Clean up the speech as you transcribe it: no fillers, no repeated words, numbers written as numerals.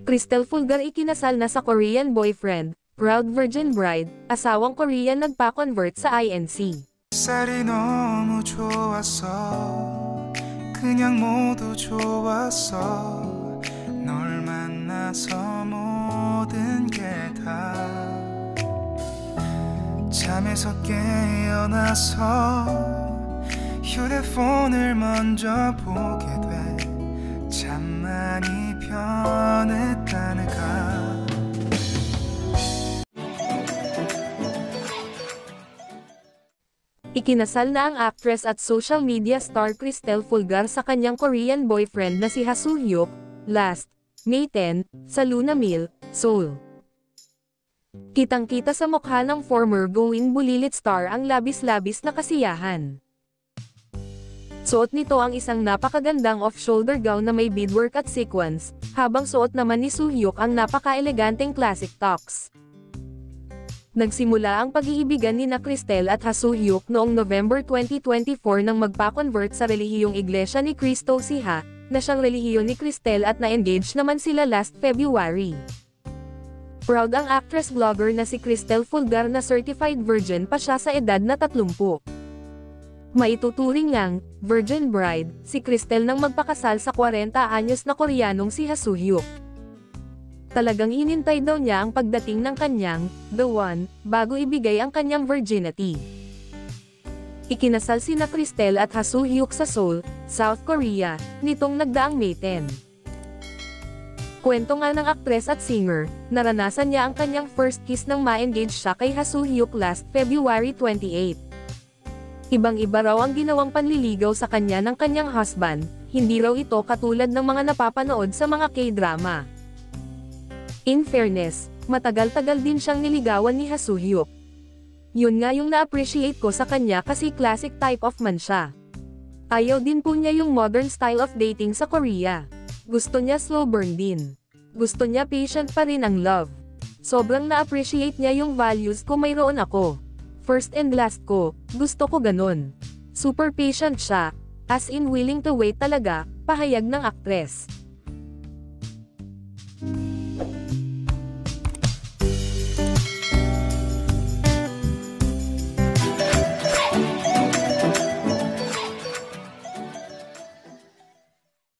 Cristel Fulgar ikinasal na sa Korean boyfriend, proud virgin bride, asawang Korean nagpa-convert sa INC. 쌀이 너무 좋았어 그냥 모두 좋았어 널 만나서 모든 게 다 잠에서 깨어나서 휴대폰을 먼저 보게 돼 참 많이 변했다는가 Ikinasal na ang actress at social media star Cristel Fulgar sa kanyang Korean boyfriend na si Ha Soo-hyuk, last May 10, sa Luna Mill, Seoul. Kitang-kita sa mukha ng former Going Bulilit star ang labis-labis na kasiyahan. Suot nito ang isang napakagandang off-shoulder gown na may beadwork at sequins, habang suot naman ni Soo-hyuk ang napaka-eleganteng classic tops. Nagsimula ang pag-iibigan ni Cristel at Ha Soo-hyuk noong November 2024 nang magpa-convert sa relihiyong Iglesia ni Cristo si Ha, na siyang relihiyon ni Cristel at na-engage naman sila last February. Proud ang actress-vlogger na si Cristel Fulgar na certified virgin pa siya sa edad na 30. Maituturing ngang virgin bride si Cristel nang magpakasal sa 40 anyos na Koreanong si Ha Soo-hyuk. Talagang hinintay daw niya ang pagdating ng kanyang the one bago ibigay ang kanyang virginity. Ikinasal sina Cristel at Ha Soo-hyuk sa Seoul, South Korea, nitong nagdaang May 10. Kwento nga ng aktres at singer, naranasan niya ang kanyang first kiss nang ma-engage siya kay Ha Soo-hyuk last February 28. Ibang-iba raw ang ginawang panliligaw sa kanya ng kanyang husband, hindi raw ito katulad ng mga napapanood sa mga K-drama. In fairness, matagal-tagal din siyang niligawan ni Ha Soo-hyuk. Yun nga yung na-appreciate ko sa kanya kasi classic type of man siya. Ayaw din po niya yung modern style of dating sa Korea. Gusto niya slow burn din. Gusto niya patient pa rin ang love. Sobrang na-appreciate niya yung values ko mayroon ako. First and last ko, gusto ko ganun. Super patient siya, as in willing to wait talaga, pahayag ng aktres.